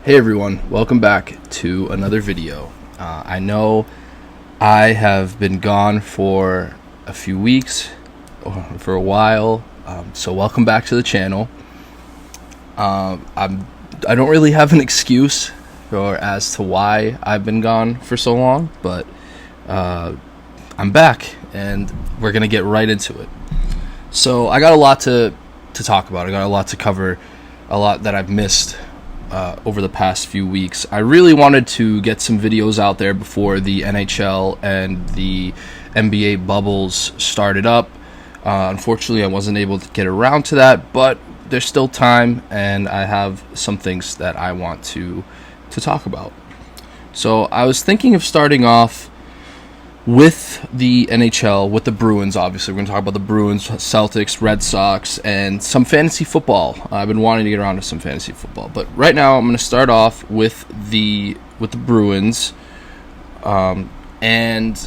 Hey everyone, welcome back to another video. I know I have been gone for a few weeks, or for a while, so welcome back to the channel. I don't really have an excuse as to why I've been gone for so long, but I'm back and we're gonna get right into it. So I got a lot to talk about. I got a lot to cover, a lot that I've missed over the past few weeks. I really wanted to get some videos out there before the NHL and the NBA bubbles started up. Unfortunately, I wasn't able to get around to that, but there's still time, and I have some things that I want to talk about. So I was thinking of starting off with the NHL, with the Bruins. Obviously, we're going to talk about the Bruins, Celtics, Red Sox, and some fantasy football. I've been wanting to get around to some fantasy football, but right now I'm going to start off with the Bruins. And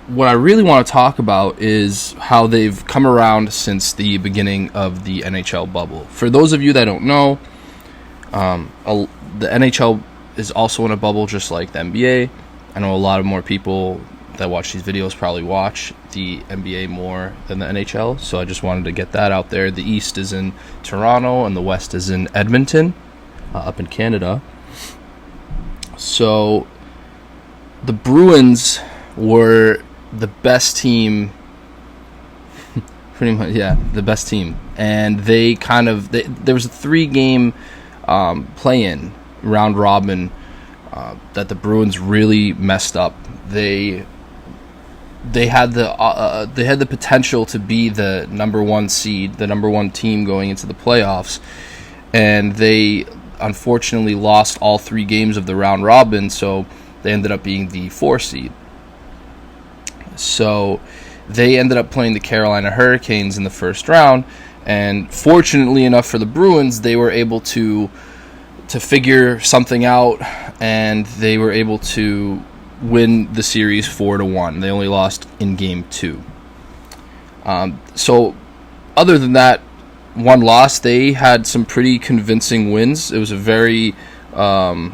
what I really want to talk about is how they've come around since the beginning of the NHL bubble. For those of you that don't know, the NHL is also in a bubble just like the NBA. I know a lot of more people that watch these videos probably watch the NBA more than the NHL, so I just wanted to get that out there. The East is in Toronto, and the West is in Edmonton, up in Canada. So the Bruins were the best team, pretty much, the best team. And there was a 3-game play-in round robin that the Bruins really messed up. They had the potential to be the number 1 seed, the number 1 team going into the playoffs, and they unfortunately lost all 3 games of the round robin, so they ended up being the 4 seed. So they ended up playing the Carolina Hurricanes in the first round, and fortunately enough for the Bruins, they were able to figure something out, and they were able to win the series 4-1. They only lost in game 2. So other than that one loss, they had some pretty convincing wins. It was a very I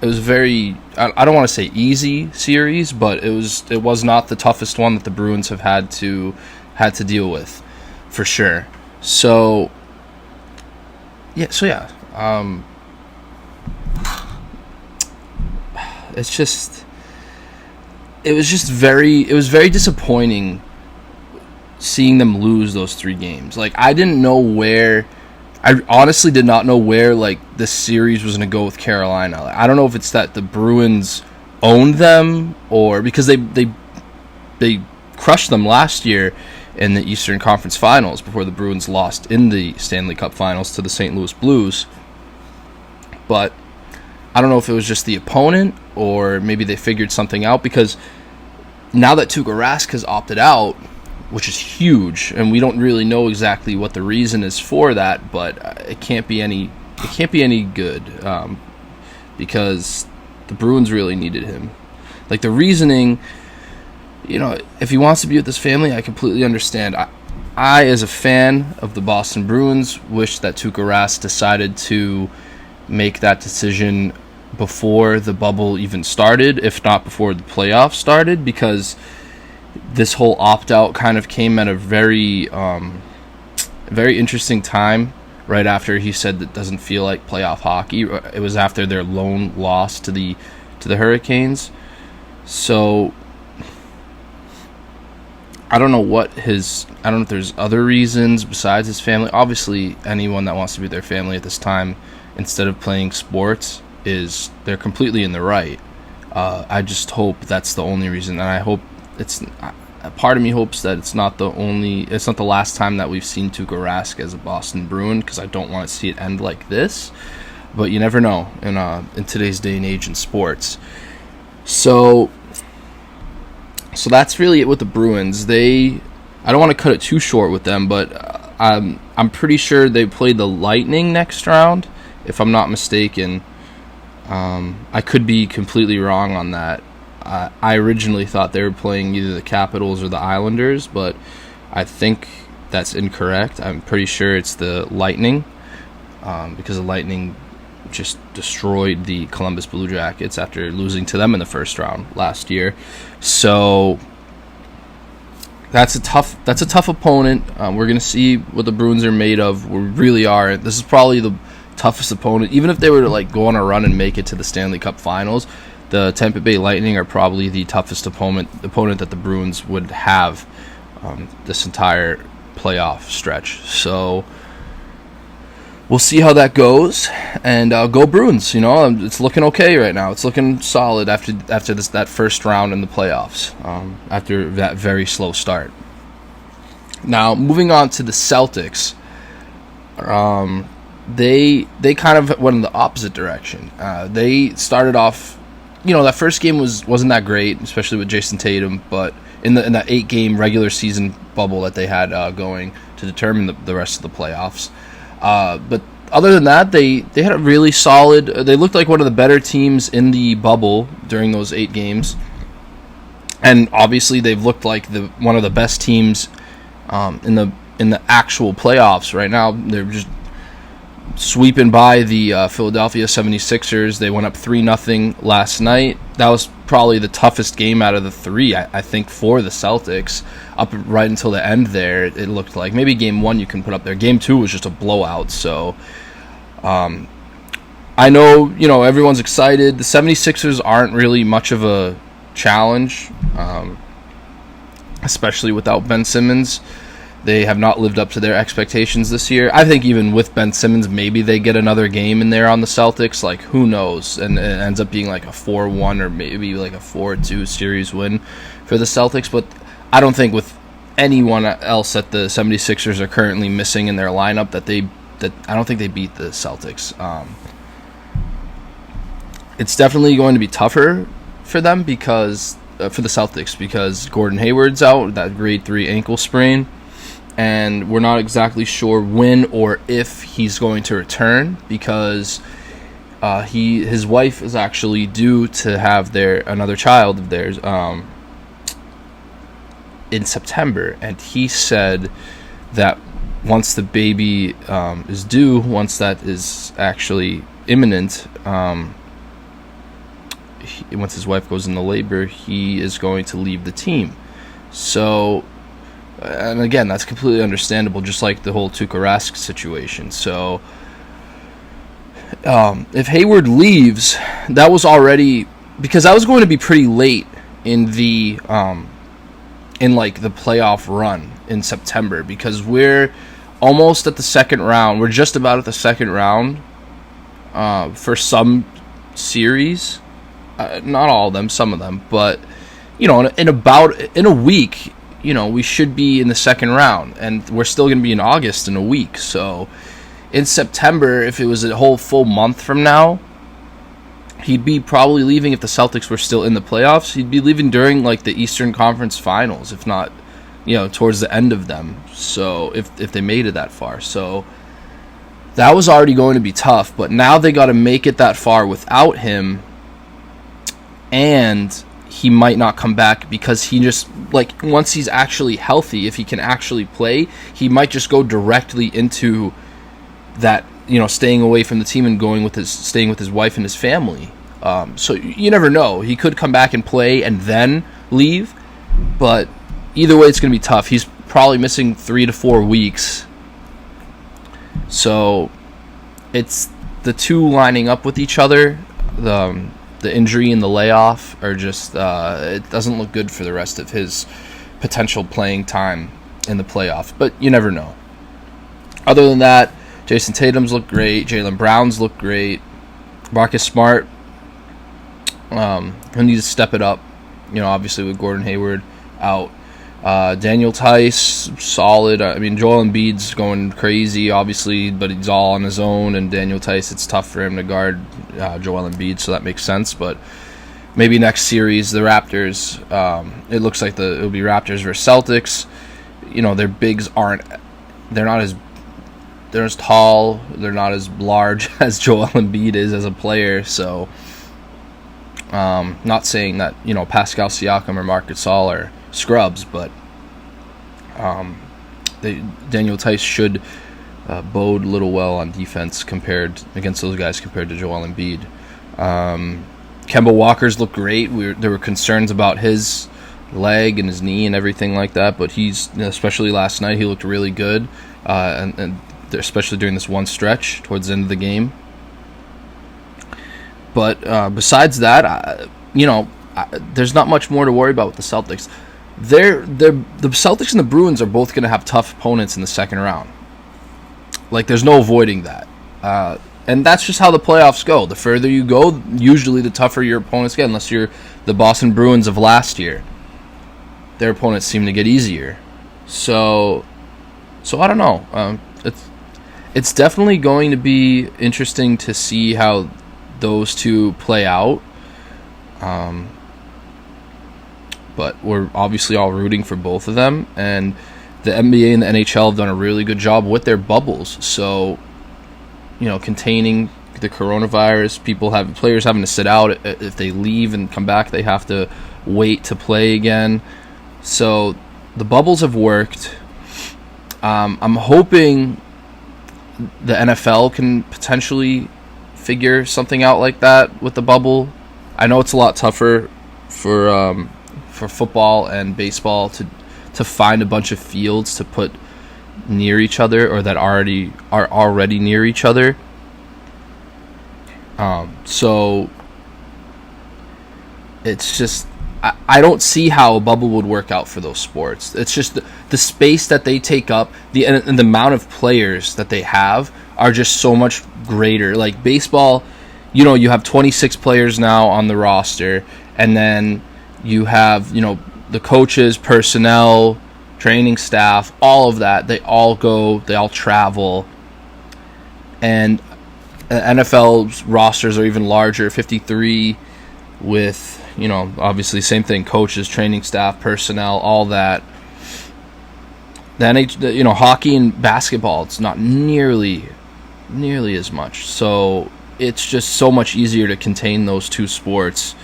don't want to say easy series, but it was not the toughest one that the Bruins have had to deal with, for sure. So yeah. It was very disappointing seeing them lose those 3 games. Like, I honestly did not know where like this series was going to go with Carolina. Like, I don't know if it's that the Bruins owned them, or because they crushed them last year in the Eastern Conference Finals before the Bruins lost in the Stanley Cup Finals to the St. Louis Blues. But I don't know if it was just the opponent, or maybe they figured something out, because now that Tuukka Rask has opted out, which is huge, and we don't really know exactly what the reason is for that, but it can't be any good, because the Bruins really needed him. Like, the reasoning, if he wants to be with his family, I completely understand. I as a fan of the Boston Bruins, wish that Tuukka Rask decided to make that decision before the bubble even started, if not before the playoffs started, because this whole opt-out kind of came at a very interesting time, right after he said that doesn't feel like playoff hockey. It was after their lone loss to the Hurricanes. So I don't know if there's other reasons besides his family. Obviously, anyone that wants to be with their family at this time instead of playing sports, they're completely in the right. I just hope that's the only reason, and I hope a part of me hopes that it's not the last time that we've seen Tuukka Rask as a Boston Bruin, because I don't want to see it end like this. But you never know in today's day and age in sports. So that's really it with the Bruins. I don't want to cut it too short with them, but I'm pretty sure they played the Lightning next round, if I'm not mistaken. I could be completely wrong on that. I originally thought they were playing either the Capitals or the Islanders, but I think that's incorrect. I'm pretty sure it's the Lightning, because the Lightning just destroyed the Columbus Blue Jackets after losing to them in the first round last year. So that's a tough opponent. We're gonna see what the Bruins are made of. We really are. This is probably the toughest opponent. Even if they were to like go on a run and make it to the Stanley Cup Finals, the Tampa Bay Lightning are probably the toughest opponent that the Bruins would have this entire playoff stretch. So we'll see how that goes, and go Bruins. It's looking okay right now. It's looking solid after that first round in the playoffs, after that very slow start. Now, moving on to the Celtics, they kind of went in the opposite direction. They started off, that first game wasn't that great, especially with Jason Tatum, but in that 8-game regular season bubble that they had going to determine the rest of the playoffs. But other than that, they had a really solid. They looked like one of the better teams in the bubble during those 8 games, and obviously they've looked like one of the best teams in the actual playoffs right now. They're just sweeping by the Philadelphia 76ers. They went up 3-0 last night. That was probably the toughest game out of the 3, I think, for the Celtics. Up right until the end there, it looked like. Maybe game 1 you can put up there. Game 2 was just a blowout. So I know, everyone's excited. The 76ers aren't really much of a challenge, especially without Ben Simmons. They have not lived up to their expectations this year. I think even with Ben Simmons, maybe they get another game in there on the Celtics. Like, who knows? And it ends up being like a 4-1 or maybe like a 4-2 series win for the Celtics. But I don't think with anyone else that the 76ers are currently missing in their lineup that I don't think they beat the Celtics. It's definitely going to be tougher for them because for the Celtics, because Gordon Hayward's out, that grade 3 ankle sprain. And we're not exactly sure when or if he's going to return, because his wife is actually due to have another child of theirs in September, and he said that once the baby is due, once that is actually imminent, once his wife goes into labor, he is going to leave the team. So. And again, that's completely understandable, just like the whole Tuukka Rask situation. So, if Hayward leaves, that was already, because that was going to be pretty late in the the playoff run in September, because we're almost at the second round. We're just about at the second round for some series, not all of them, some of them, but in a week. We should be in the second round, and we're still going to be in August in a week. So in September, if it was a whole full month from now, he'd be probably leaving. If the Celtics were still in the playoffs, he'd be leaving during like the Eastern Conference Finals, if not, towards the end of them. So if they made it that far. So that was already going to be tough, but now they got to make it that far without him, and he might not come back because he just, once he's actually healthy, if he can actually play, he might just go directly into that, staying away from the team and staying with his wife and his family. So you never know. He could come back and play and then leave, but either way, it's going to be tough. He's probably missing 3 to 4 weeks. So it's the two lining up with each other. The injury and the layoff are just, it doesn't look good for the rest of his potential playing time in the playoffs, but you never know. Other than that, Jason Tatum's looked great, Jaylen Brown's looked great, Marcus Smart, he'll need to step it up, obviously with Gordon Hayward out. Daniel Tice, solid. Joel Embiid's going crazy, obviously, but he's all on his own, and Daniel Tice, it's tough for him to guard Joel Embiid, so that makes sense. But maybe next series, the Raptors, it looks like it'll be Raptors versus Celtics. Their bigs they're not as tall, they're not as large as Joel Embiid is as a player, so not saying that, Pascal Siakam or Marc Gasol are scrubs, but Daniel Tice should bode little well on defense compared against those guys compared to Joel Embiid. Kemba Walker's looked great. There were concerns about his leg and his knee and everything like that, but especially last night, he looked really good, and especially during this one stretch towards the end of the game. But besides that, there's not much more to worry about with the Celtics. The Celtics and the Bruins are both going to have tough opponents in the second round. Like, there's no avoiding that. And that's just how the playoffs go. The further you go, usually the tougher your opponents get, unless you're the Boston Bruins of last year. Their opponents seem to get easier. So I don't know. It's definitely going to be interesting to see how those two play out. But we're obviously all rooting for both of them, and the NBA and the NHL have done a really good job with their bubbles. So, containing the coronavirus, players having to sit out. If they leave and come back, they have to wait to play again. So the bubbles have worked. I'm hoping the NFL can potentially figure something out like that with the bubble. I know it's a lot tougher for football and baseball to find a bunch of fields to put near each other or that are already near each other. So it's just I don't see how a bubble would work out for those sports. It's just the space that they take up, and the amount of players that they have are just so much greater. Like baseball, you have 26 players now on the roster, and then you have, the coaches, personnel, training staff, all of that. They all travel. And NFL's rosters are even larger, 53 with, obviously same thing, coaches, training staff, personnel, all that. Then, hockey and basketball, it's not nearly as much. So it's just so much easier to contain those two sports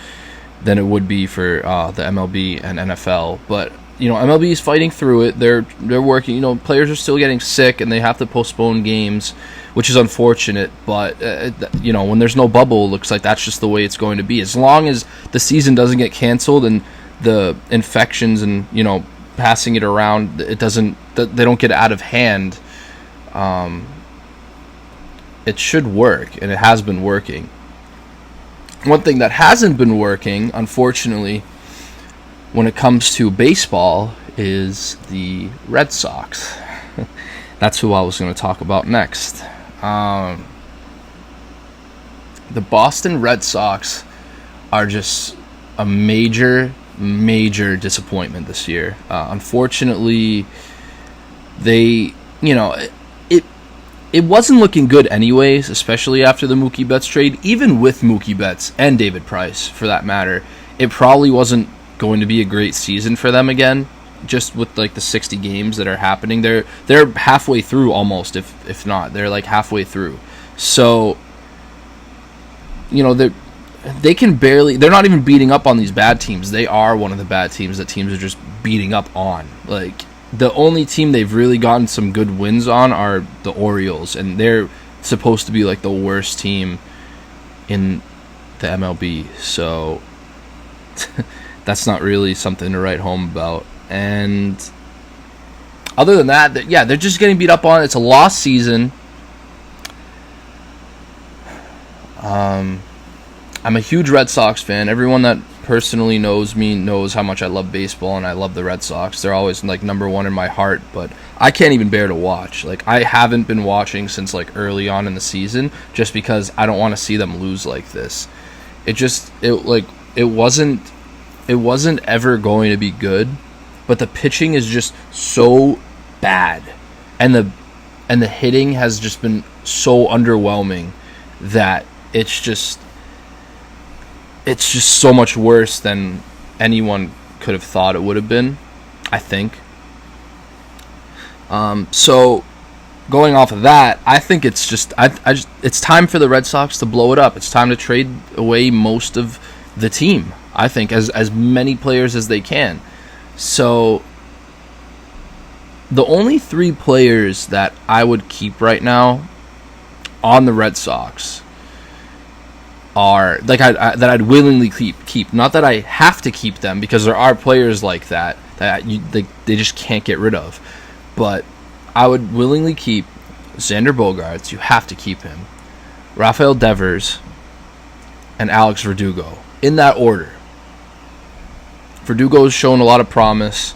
than it would be for the MLB and NFL. But MLB is fighting through it. They're working. Players are still getting sick, and they have to postpone games, which is unfortunate. But when there's no bubble, it looks like that's just the way it's going to be. As long as the season doesn't get canceled and the infections and passing it around, they don't get out of hand. It should work, and it has been working. One thing that hasn't been working, unfortunately, when it comes to baseball, is the Red Sox. That's who I was going to talk about next. The Boston Red Sox are just a major disappointment this year. Unfortunately, they, it wasn't looking good anyways, especially after the Mookie Betts trade. Even with Mookie Betts and David Price, for that matter, it probably wasn't going to be a great season for them again. Just with the 60 games that are happening, they're halfway through almost, if not, they're halfway through. So, they can barely. They're not even beating up on these bad teams. They are one of the bad teams that teams are just beating up on. The only team they've really gotten some good wins on are the Orioles, and they're supposed to be the worst team in the MLB. So that's not really something to write home about. And other than that, they're just getting beat up on. It's a lost season. I'm a huge Red Sox fan. Everyone that personally knows me knows how much I love baseball, and I love the Red Sox. They're always number one in my heart, but I can't even bear to watch. I haven't been watching since early on in the season, just because I don't want to see them lose like this. It wasn't ever going to be good, but the pitching is just so bad, and the hitting has just been so underwhelming that it's just so much worse than anyone could have thought it would have been, I think. So going off of that, I think it's just it's time for the Red Sox to blow it up. It's time to trade away most of the team, I think, as many players as they can. So the only 3 players that I would keep right now on the Red Sox are like that I'd willingly keep. Not that I have to keep them, because there are players like that they just can't get rid of. But I would willingly keep Xander Bogaerts. You have to keep him. Rafael Devers and Alex Verdugo in that order. Verdugo's shown a lot of promise.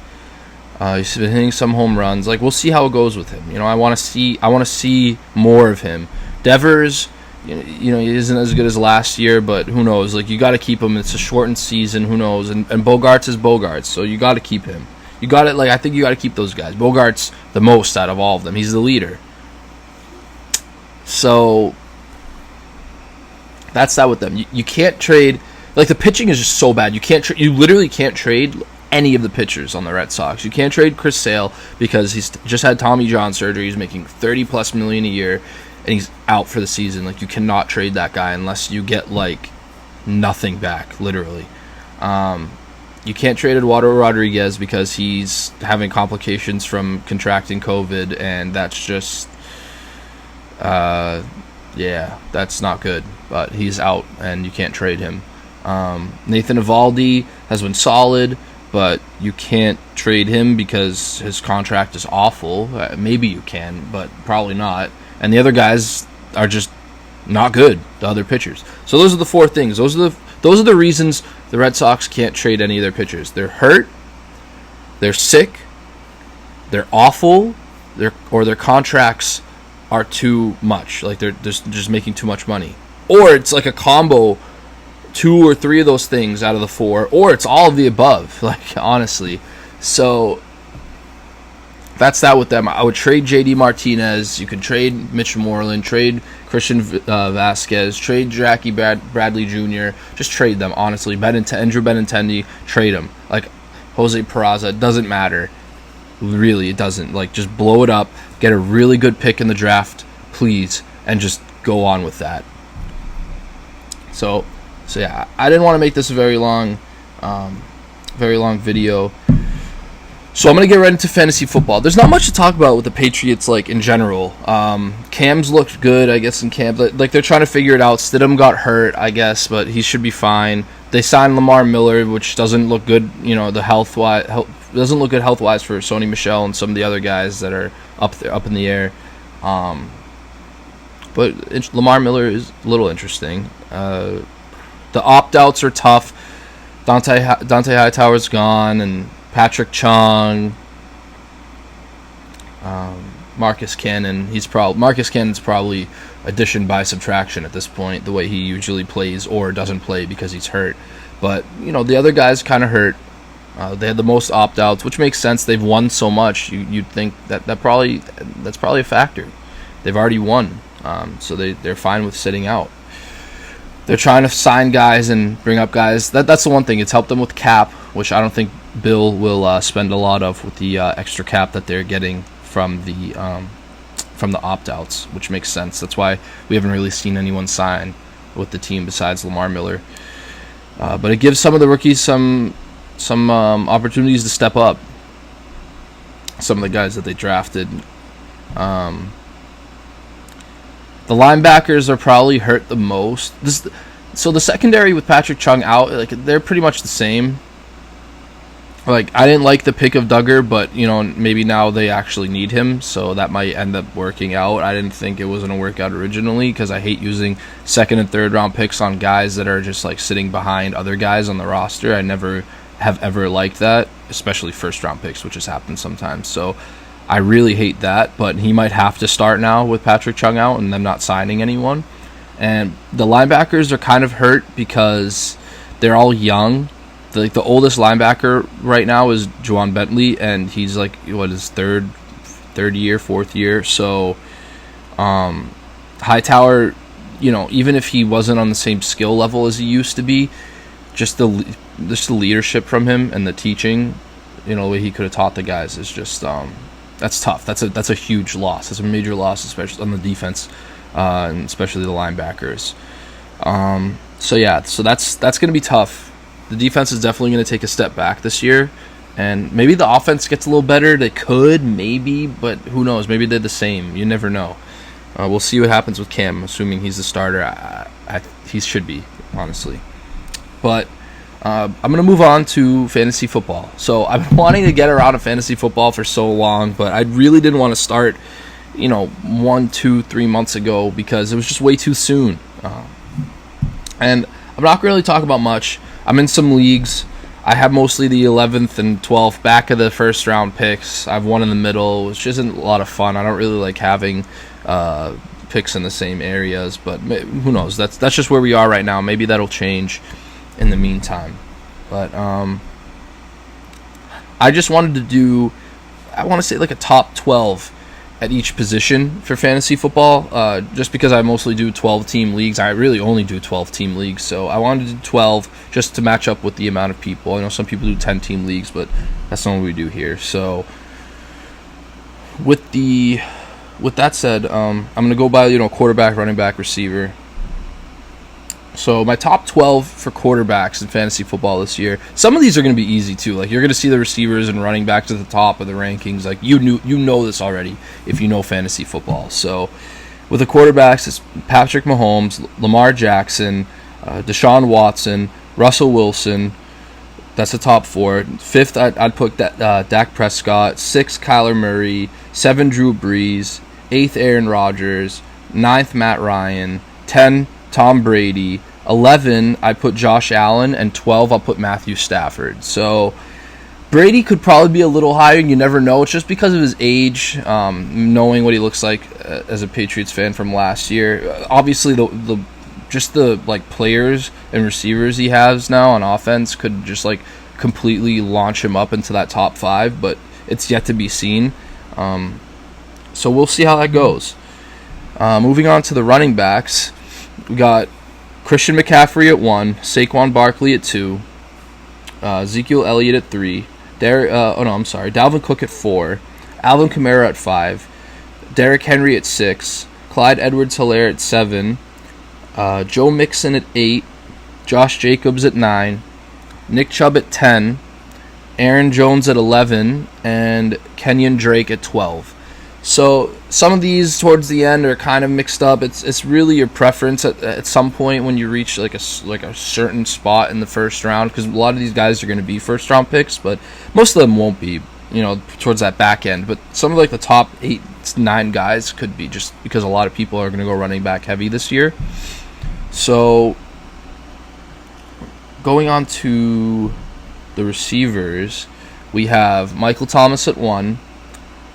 He's been hitting some home runs. Like, we'll see how it goes with him. I want to see more of him. Devers, he isn't as good as last year, but who knows? Like, you got to keep him. It's a shortened season. Who knows? And Bogaerts is Bogaerts, so you got to keep him. I think you got to keep those guys. Bogaerts the most out of all of them. He's the leader. So that's that with them. You can't trade. Like, the pitching is just so bad. You literally can't trade any of the pitchers on the Red Sox. You can't trade Chris Sale because he's just had Tommy John surgery. He's making $30+ million a year, and he's out for the season. Like, you cannot trade that guy unless you get like nothing back, literally. You can't trade Eduardo Rodriguez because he's having complications from contracting COVID, and that's just, that's not good. But he's out, and you can't trade him. Nathan Eovaldi has been solid, but you can't trade him because his contract is awful. Maybe you can, but probably not. And the other guys are just not good, the other pitchers. So those are the 4 things. Those are the reasons the Red Sox can't trade any of their pitchers. They're hurt, they're sick, they're awful, or their contracts are too much. Like, they're just making too much money. Or it's like a combo, 2 or 3 of those things out of the 4, or it's all of the above, like, honestly. So that's that with them. I would trade JD Martinez. You can trade Mitch Moreland, trade Christian Vasquez, trade Jackie Bradley Jr. Just trade them, honestly. Andrew Benintendi, trade him. Like, Jose Peraza, it doesn't matter. Really, it doesn't. Like, just blow it up, get a really good pick in the draft, please, and just go on with that. So yeah, I didn't want to make this a very long video. So I'm going to get right into fantasy football. There's not much to talk about with the Patriots, like, in general. Cam's looked good, I guess, in camp. Like, they're trying to figure it out. Stidham got hurt, I guess, but he should be fine. They signed Lamar Miller, which doesn't look good, doesn't look good health-wise for Sony Michel and some of the other guys that are up in the air. But Lamar Miller is a little interesting. The opt-outs are tough. Dante Hightower's gone, and Patrick Chung, Marcus Cannon. Marcus Cannon's probably addition by subtraction at this point, the way he usually plays or doesn't play because he's hurt. But the other guys kind of hurt. They had the most opt-outs, which makes sense. They've won so much. You'd think that's probably a factor. They've already won, so they're fine with sitting out. They're trying to sign guys and bring up guys. That's the one thing. It's helped them with cap, which I don't think Bill will spend a lot of with the extra cap that they're getting from the opt-outs, which makes sense. That's why we haven't really seen anyone sign with the team besides Lamar Miller. But it gives some of the rookies some opportunities to step up. Some of the guys that they drafted. The linebackers are probably hurt the most. So the secondary with Patrick Chung out, like, they're pretty much the same. Like, I didn't like the pick of Duggar, but maybe now they actually need him, so that might end up working out. I didn't think it was going to work out originally because I hate using 2nd and 3rd round picks on guys that are just like sitting behind other guys on the roster. I never have ever liked that, especially 1st round picks, which has happened sometimes. So I really hate that, but he might have to start now with Patrick Chung out and them not signing anyone. And the linebackers are kind of hurt because they're all young. The oldest linebacker right now is Juwan Bentley, and he's like, his third year, 4th year. So Hightower, even if he wasn't on the same skill level as he used to be, just the leadership from him and the teaching, the way he could have taught the guys is just that's tough. That's a huge loss. That's a major loss, especially on the defense, and especially the linebackers. So that's going to be tough. The defense is definitely going to take a step back this year. And maybe the offense gets a little better. They could, maybe, but who knows? Maybe they're the same. You never know. We'll see what happens with Cam, assuming he's the starter. He should be, honestly. But I'm going to move on to fantasy football. So I've been wanting to get around to fantasy football for so long, but I really didn't want to start, 1, 2, 3 months ago because it was just way too soon. And I'm not going to really talk about much. I'm in some leagues. I have mostly the 11th and 12th back of the first round picks. I have one in the middle, which isn't a lot of fun. I don't really like having picks in the same areas, but who knows? That's just where we are right now. Maybe that'll change in the meantime. But I just wanted to do, I want to say like a top 12 at each position for fantasy football, just because I mostly do 12-team leagues. I really only do 12-team leagues, so I wanted to do 12 just to match up with the amount of people. I know some people do 10-team leagues, but that's not what we do here. So with that said, I'm going to go by quarterback, running back, receiver. So my top 12 for quarterbacks in fantasy football this year. Some of these are going to be easy too. Like you're going to see the receivers and running backs at the top of the rankings. Like you know this already if you know fantasy football. So with the quarterbacks, it's Patrick Mahomes, Lamar Jackson, Deshaun Watson, Russell Wilson. That's the top 4. 5th, I'd put Dak Prescott. 6th, Kyler Murray. 7th, Drew Brees. 8th, Aaron Rodgers. 9th, Matt Ryan. 10, Tom Brady. 11, I put Josh Allen, and 12, I'll put Matthew Stafford. So Brady could probably be a little higher. You never know. It's just because of his age, knowing what he looks like as a Patriots fan from last year. Obviously, the players and receivers he has now on offense could just completely launch him up into that top 5, but it's yet to be seen. So we'll see how that goes. Moving on to the running backs, we got Christian McCaffrey at 1, Saquon Barkley at 2, Ezekiel Elliott at 3, Dalvin Cook at 4, Alvin Kamara at 5, Derrick Henry at 6, Clyde Edwards-Helaire at 7, Joe Mixon at 8, Josh Jacobs at 9, Nick Chubb at 10, Aaron Jones at 11, and Kenyon Drake at 12. So some of these towards the end are kind of mixed up. It's really your preference at some point when you reach like a certain spot in the first round, because a lot of these guys are going to be first round picks, but most of them won't be, towards that back end. But some of the top 8, 9 guys could be, just because a lot of people are going to go running back heavy this year. So going on to the receivers, we have Michael Thomas at 1,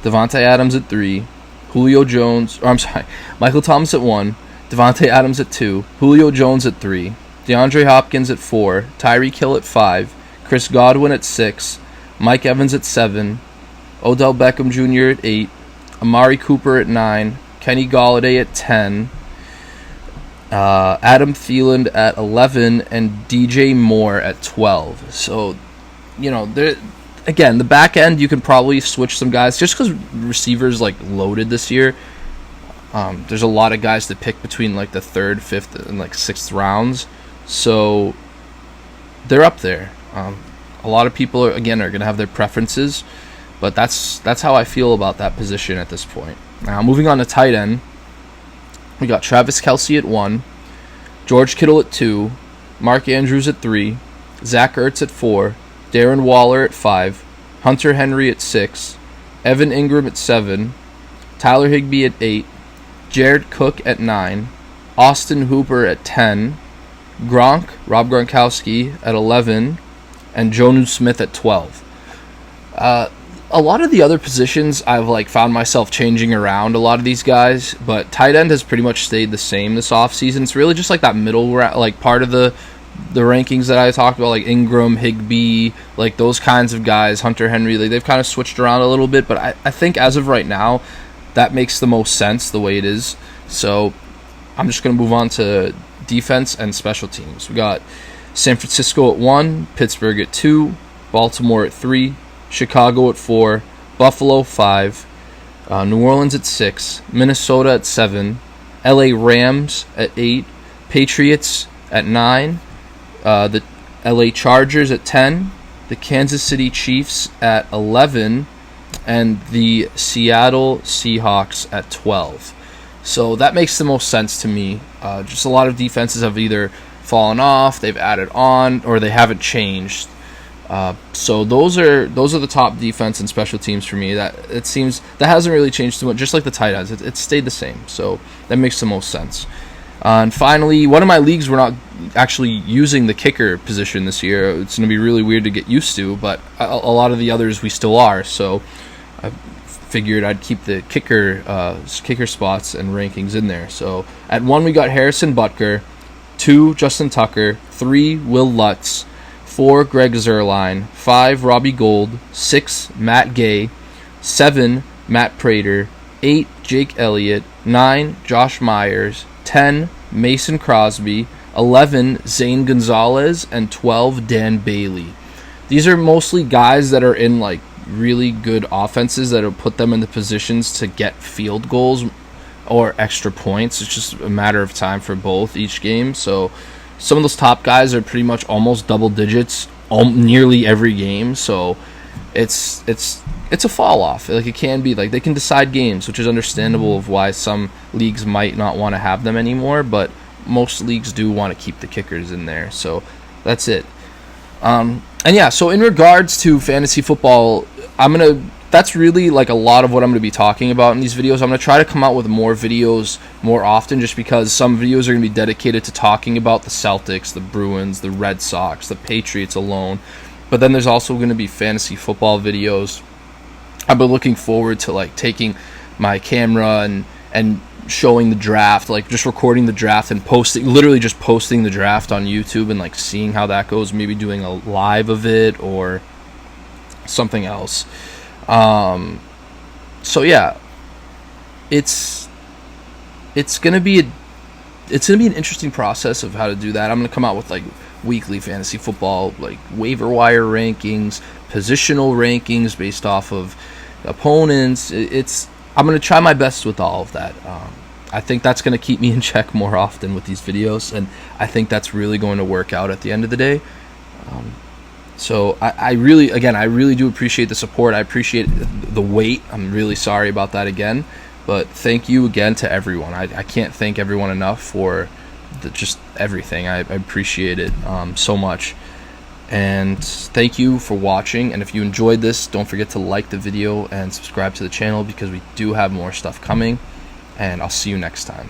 Devontae Adams at 3, Michael Thomas at 1, Devontae Adams at 2, Julio Jones at 3, DeAndre Hopkins at 4, Tyreek Hill at 5, Chris Godwin at 6, Mike Evans at 7, Odell Beckham Jr. at 8, Amari Cooper at 9, Kenny Golladay at 10, Adam Thielen at 11, and DJ Moore at 12. So, again, the back end, you can probably switch some guys just because receivers loaded this year. There's a lot of guys to pick between the 3rd, 5th, and 6th rounds, so they're up there. A lot of people are going to have their preferences, but that's how I feel about that position at this point. Now, moving on to tight end, we got Travis Kelce at 1, George Kittle at 2, Mark Andrews at 3, Zach Ertz at 4, Darren Waller at 5, Hunter Henry at 6, Evan Ingram at 7, Tyler Higbee at 8, Jared Cook at 9, Austin Hooper at 10, Rob Gronkowski at 11, and Jonnu Smith at 12. A lot of the other positions I've found myself changing around a lot of these guys, but tight end has pretty much stayed the same this offseason. It's really just that middle part of the rankings that I talked about, Ingram, Higbee, those kinds of guys, Hunter Henry, they've kind of switched around a little bit, but I think as of right now, that makes the most sense the way it is. So I'm just going to move on to defense and special teams. We got San Francisco at 1, Pittsburgh at 2, Baltimore at 3, Chicago at 4, Buffalo 5, New Orleans at 6, Minnesota at 7, LA Rams at 8, Patriots at 9, the LA Chargers at 10, the Kansas City Chiefs at 11, and the Seattle Seahawks at 12. So that makes the most sense to me. Just a lot of defenses have either fallen off, they've added on, or they haven't changed. So those are the top defense and special teams for me. That it seems that hasn't really changed too much. Just like the tight ends, it stayed the same. So that makes the most sense. And finally, one of my leagues, we're not actually using the kicker position this year. It's going to be really weird to get used to, but a lot of the others we still are. So I figured I'd keep the kicker spots and rankings in there. So at 1 we got Harrison Butker, 2 Justin Tucker, 3 Will Lutz, 4 Greg Zuerlein, 5 Robbie Gould, 6 Matt Gay, 7 Matt Prater, 8 Jake Elliott, 9 Josh Myers, 10 Mason Crosby, 11 Zane Gonzalez, and 12 Dan Bailey. These are mostly guys that are in like really good offenses that will put them in the positions to get field goals or extra points. It's just a matter of time for both each game. So some of those top guys are pretty much almost double digits nearly every game. So it's a fall off. Like it can be like they can decide games, which is understandable of why some leagues might not want to have them anymore, but most leagues do want to keep the kickers in there. So that's it. And yeah, so in regards to fantasy football, that's really like a lot of what I'm going to be talking about in these videos. I'm going to try to come out with more videos more often, just because some videos are going to be dedicated to talking about the Celtics, the Bruins, the Red Sox, the Patriots alone. But then there's also going to be fantasy football videos. I've been looking forward to like taking my camera and showing the draft, like just recording the draft and literally just posting the draft on YouTube and like seeing how that goes, maybe doing a live of it or something else. So yeah, it's gonna be an interesting process of how to do that. I'm gonna come out with like weekly fantasy football, like waiver wire rankings, positional rankings based off of opponents. I'm going to try my best with all of that. I think that's going to keep me in check more often with these videos, and I think that's really going to work out at the end of the day. So I really do appreciate the support. I appreciate the wait. I'm really sorry about that again, but thank you again to everyone. I can't thank everyone enough for just everything. I appreciate it so much. And thank you for watching, and if you enjoyed this, don't forget to like the video and subscribe to the channel, because we do have more stuff coming, and I'll see you next time.